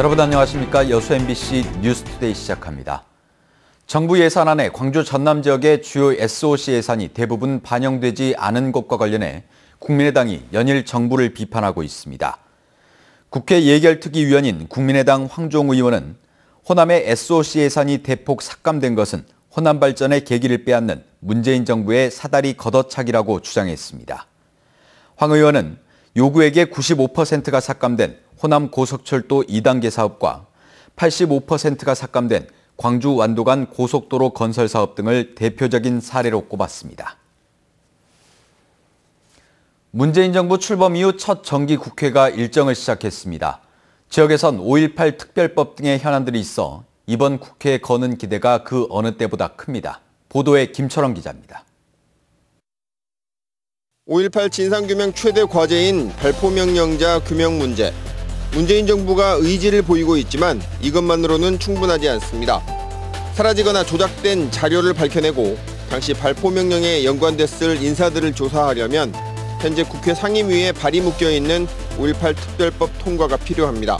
여러분 안녕하십니까? 여수 MBC 뉴스투데이 시작합니다. 정부 예산안에 광주 전남 지역의 주요 SOC 예산이 대부분 반영되지 않은 것과 관련해 국민의당이 연일 정부를 비판하고 있습니다. 국회 예결특위위원인 국민의당 황종우 의원은 호남의 SOC 예산이 대폭 삭감된 것은 호남 발전의 계기를 빼앗는 문재인 정부의 사다리 걷어차기라고 주장했습니다. 황 의원은 요구액의 95%가 삭감된 호남 고속철도 2단계 사업과 85%가 삭감된 광주 완도 간 고속도로 건설 사업 등을 대표적인 사례로 꼽았습니다. 문재인 정부 출범 이후 첫 정기 국회가 일정을 시작했습니다. 지역에선 5.18 특별법 등의 현안들이 있어 이번 국회에 거는 기대가 그 어느 때보다 큽니다. 보도에 김철원 기자입니다. 5.18 진상규명 최대 과제인 발포명령자 규명 문제. 문재인 정부가 의지를 보이고 있지만 이것만으로는 충분하지 않습니다. 사라지거나 조작된 자료를 밝혀내고 당시 발포명령에 연관됐을 인사들을 조사하려면 현재 국회 상임위에 발이 묶여있는 5.18 특별법 통과가 필요합니다.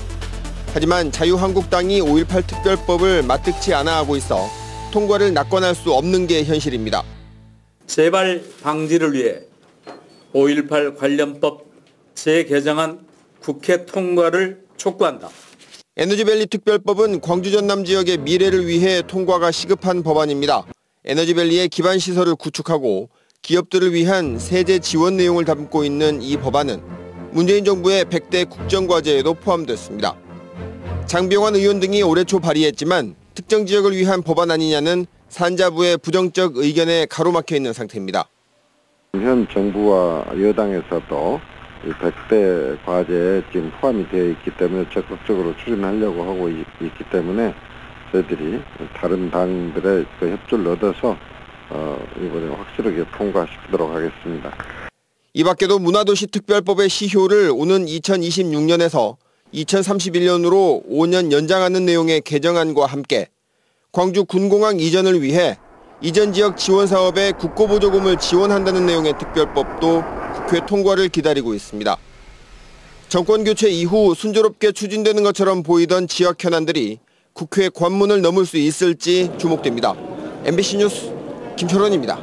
하지만 자유한국당이 5.18 특별법을 마뜩치 않아 하고 있어 통과를 낙관할 수 없는 게 현실입니다. 재발 방지를 위해 5.18 관련법 재개정안 국회 통과를 촉구한다. 에너지밸리 특별법은 광주 전남 지역의 미래를 위해 통과가 시급한 법안입니다. 에너지밸리의 기반 시설을 구축하고 기업들을 위한 세제 지원 내용을 담고 있는 이 법안은 문재인 정부의 100대 국정과제에도 포함됐습니다. 장병환 의원 등이 올해 초 발의했지만 특정 지역을 위한 법안 아니냐는 산자부의 부정적 의견에 가로막혀 있는 상태입니다. 현 정부와 여당에서도 100대 과제에 지금 포함이 되어 있기 때문에 적극적으로 추진하려고 하고 있기 때문에 저희들이 다른 당들의 협조를 얻어서 이번에 확실하게 통과시키도록 하겠습니다. 이 밖에도 문화도시 특별법의 시효를 오는 2026년에서 2031년으로 5년 연장하는 내용의 개정안과 함께 광주 군공항 이전을 위해 이전 지역 지원 사업에 국고보조금을 지원한다는 내용의 특별법도 국회 통과를 기다리고 있습니다. 정권 교체 이후 순조롭게 추진되는 것처럼 보이던 지역 현안들이 국회 관문을 넘을 수 있을지 주목됩니다. MBC 뉴스 김철원입니다.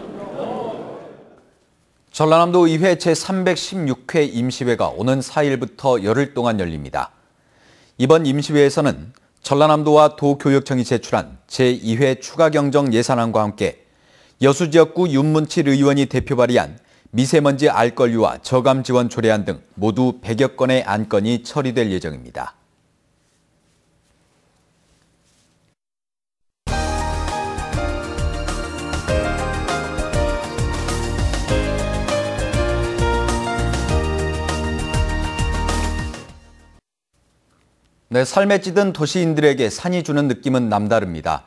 전라남도 의회 제316회 임시회가 오는 4일부터 열흘 동안 열립니다. 이번 임시회에서는 전라남도와 도교육청이 제출한 제2회 추가경정 예산안과 함께 여수지역구 윤문칠 의원이 대표 발의한 미세먼지 알권리와 저감 지원 조례안 등 모두 100여 건의 안건이 처리될 예정입니다. 네, 삶에 찌든 도시인들에게 산이 주는 느낌은 남다릅니다.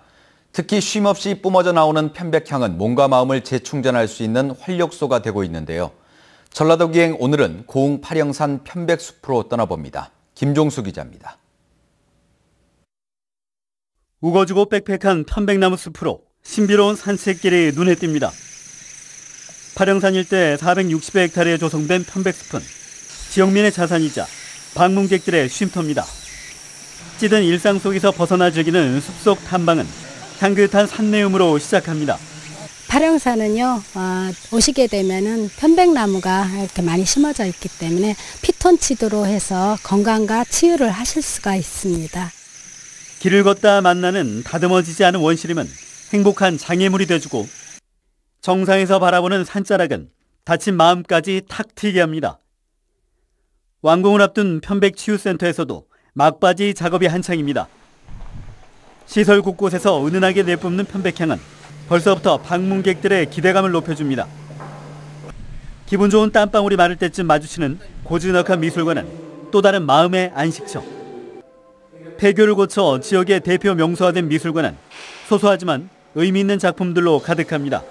특히 쉼없이 뿜어져 나오는 편백향은 몸과 마음을 재충전할 수 있는 활력소가 되고 있는데요. 전라도 기행 오늘은 고흥 파령산 편백숲으로 떠나봅니다. 김종수 기자입니다. 우거지고 빽빽한 편백나무 숲으로 신비로운 산책길이 눈에 띕니다. 파령산 일대 460헥타르에 조성된 편백숲은 지역민의 자산이자 방문객들의 쉼터입니다. 찌든 일상 속에서 벗어나 즐기는 숲속 탐방은 향긋한 산내음으로 시작합니다. 파령산은요, 오시게 되면은 편백나무가 이렇게 많이 심어져 있기 때문에 피톤치드로 해서 건강과 치유를 하실 수가 있습니다. 길을 걷다 만나는 다듬어지지 않은 원시림은 행복한 장애물이 돼주고 정상에서 바라보는 산자락은 다친 마음까지 탁 트이게 합니다. 완공을 앞둔 편백치유센터에서도 막바지 작업이 한창입니다. 시설 곳곳에서 은은하게 내뿜는 편백향은 벌써부터 방문객들의 기대감을 높여줍니다. 기분 좋은 땀방울이 마를 때쯤 마주치는 고즈넉한 미술관은 또 다른 마음의 안식처. 폐교를 거쳐 지역의 대표 명소화된 미술관은 소소하지만 의미 있는 작품들로 가득합니다.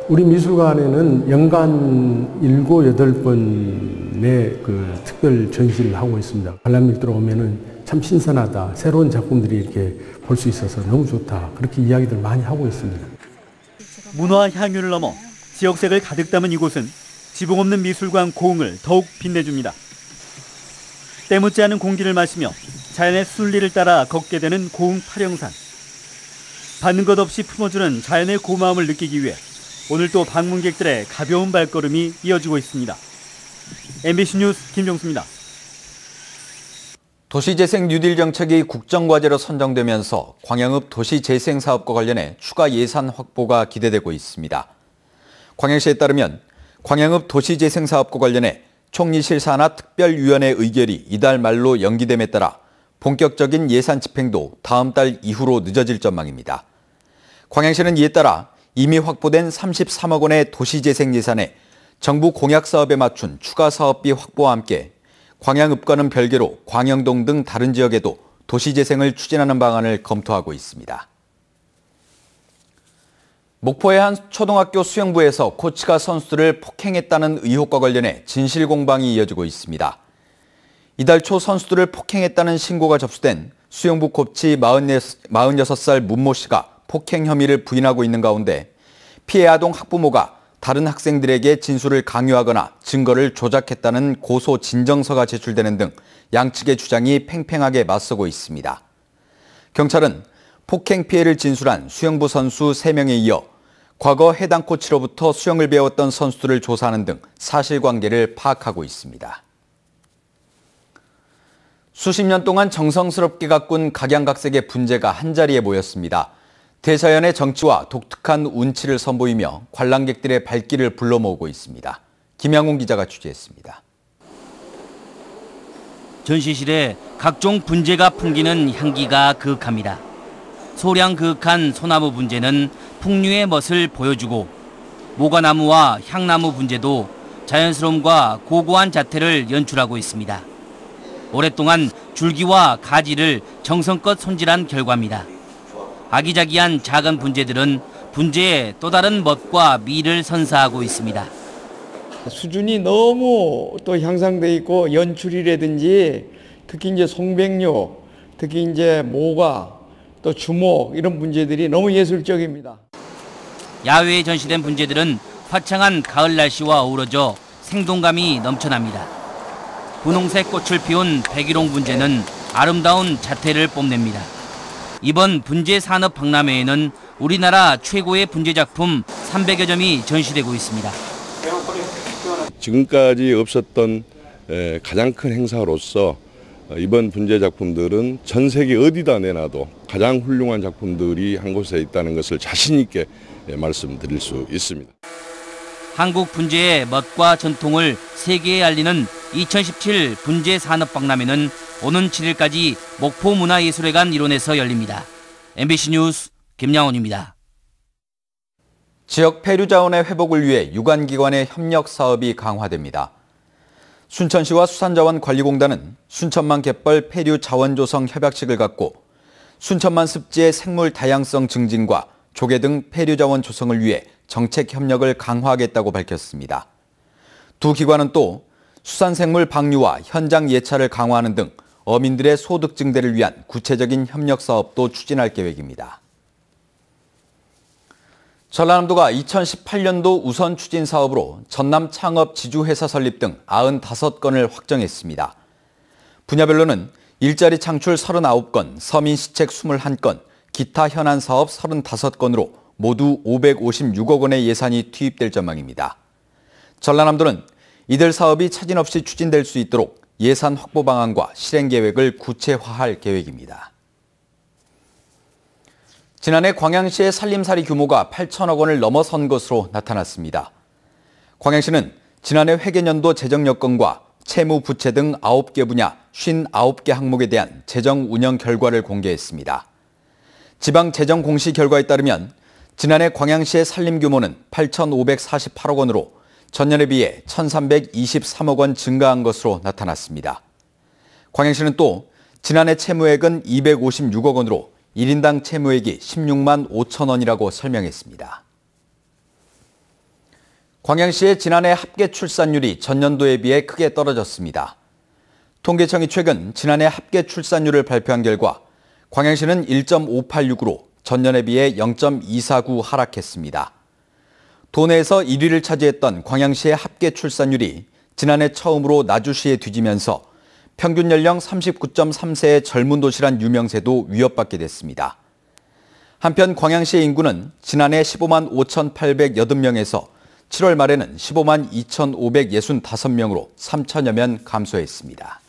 우리 미술관에는 연간 7, 8번의 그 특별 전시를 하고 있습니다. 관람객들 오면은 참 신선하다, 새로운 작품들이 이렇게 볼 수 있어서 너무 좋다, 그렇게 이야기들 많이 하고 있습니다. 문화 향유를 넘어 지역색을 가득 담은 이곳은 지붕 없는 미술관 고흥을 더욱 빛내줍니다. 때묻지 않은 공기를 마시며 자연의 순리를 따라 걷게 되는 고흥 팔영산. 받는 것 없이 품어주는 자연의 고마움을 느끼기 위해 오늘 또 방문객들의 가벼운 발걸음이 이어지고 있습니다. MBC 뉴스 김종수입니다. 도시재생 뉴딜 정책이 국정과제로 선정되면서 광양읍 도시재생사업과 관련해 추가 예산 확보가 기대되고 있습니다. 광양시에 따르면 광양읍 도시재생사업과 관련해 총리실 산하 특별위원회 의결이 이달 말로 연기됨에 따라 본격적인 예산 집행도 다음 달 이후로 늦어질 전망입니다. 광양시는 이에 따라 이미 확보된 33억 원의 도시재생 예산에 정부 공약 사업에 맞춘 추가 사업비 확보와 함께 광양읍과는 별개로 광영동 등 다른 지역에도 도시재생을 추진하는 방안을 검토하고 있습니다. 목포의 한 초등학교 수영부에서 코치가 선수들을 폭행했다는 의혹과 관련해 진실 공방이 이어지고 있습니다. 이달 초 선수들을 폭행했다는 신고가 접수된 수영부 코치 46살 문모 씨가 폭행 혐의를 부인하고 있는 가운데 피해 아동 학부모가 다른 학생들에게 진술을 강요하거나 증거를 조작했다는 고소 진정서가 제출되는 등 양측의 주장이 팽팽하게 맞서고 있습니다. 경찰은 폭행 피해를 진술한 수영부 선수 3명에 이어 과거 해당 코치로부터 수영을 배웠던 선수들을 조사하는 등 사실관계를 파악하고 있습니다. 수십 년 동안 정성스럽게 가꾼 각양각색의 분재가 한자리에 모였습니다. 대자연의 정치와 독특한 운치를 선보이며 관람객들의 발길을 불러 모으고 있습니다. 김양훈 기자가 취재했습니다. 전시실에 각종 분재가 풍기는 향기가 그윽합니다. 소량 그윽한 소나무 분재는 풍류의 멋을 보여주고 모과나무와 향나무 분재도 자연스러움과 고고한 자태를 연출하고 있습니다. 오랫동안 줄기와 가지를 정성껏 손질한 결과입니다. 아기자기한 작은 분재들은 분재의 또 다른 멋과 미를 선사하고 있습니다. 수준이 너무 또 향상돼 있고 연출이라든지 특히 이제 송백류, 특히 이제 모과 또 주목 이런 분재들이 너무 예술적입니다. 야외에 전시된 분재들은 화창한 가을 날씨와 어우러져 생동감이 넘쳐납니다. 분홍색 꽃을 피운 백일홍 분재는 아름다운 자태를 뽐냅니다. 이번 분재 산업 박람회에는 우리나라 최고의 분재 작품 300여 점이 전시되고 있습니다. 지금까지 없었던 가장 큰 행사로서 이번 분재 작품들은 전 세계 어디다 내놔도 가장 훌륭한 작품들이 한 곳에 있다는 것을 자신 있게 말씀드릴 수 있습니다. 한국 분재의 멋과 전통을 세계에 알리는 2017 분재 산업 박람회는 오는 7일까지 목포문화예술회관 일원에서 열립니다. MBC 뉴스 김양훈입니다. 지역 폐류 자원의 회복을 위해 유관기관의 협력 사업이 강화됩니다. 순천시와 수산자원관리공단은 순천만 갯벌 폐류 자원 조성 협약식을 갖고 순천만 습지의 생물 다양성 증진과 조개 등 폐류 자원 조성을 위해 정책 협력을 강화하겠다고 밝혔습니다. 두 기관은 또 수산생물 방류와 현장 예찰을 강화하는 등 어민들의 소득 증대를 위한 구체적인 협력 사업도 추진할 계획입니다. 전라남도가 2018년도 우선 추진 사업으로 전남 창업 지주회사 설립 등 95건을 확정했습니다. 분야별로는 일자리 창출 39건, 서민 시책 21건, 기타 현안 사업 35건으로 모두 556억 원의 예산이 투입될 전망입니다. 전라남도는 이들 사업이 차질 없이 추진될 수 있도록 예산 확보 방안과 실행 계획을 구체화할 계획입니다. 지난해 광양시의 살림살이 규모가 8천억 원을 넘어선 것으로 나타났습니다. 광양시는 지난해 회계년도 재정 여건과 채무 부채 등 9개 분야 59개 항목에 대한 재정 운영 결과를 공개했습니다. 지방 재정 공시 결과에 따르면 지난해 광양시의 살림 규모는 8,548억 원으로 전년에 비해 1,323억 원 증가한 것으로 나타났습니다. 광양시는 또 지난해 채무액은 256억 원으로 1인당 채무액이 16만 5천 원이라고 설명했습니다. 광양시의 지난해 합계 출산율이 전년도에 비해 크게 떨어졌습니다. 통계청이 최근 지난해 합계 출산율을 발표한 결과 광양시는 1.586으로 전년에 비해 0.249 하락했습니다. 도내에서 1위를 차지했던 광양시의 합계 출산율이 지난해 처음으로 나주시에 뒤지면서 평균 연령 39.3세의 젊은 도시란 유명세도 위협받게 됐습니다. 한편 광양시의 인구는 지난해 15만 5,880명에서 7월 말에는 15만 2,565명으로 3천여 명 감소했습니다.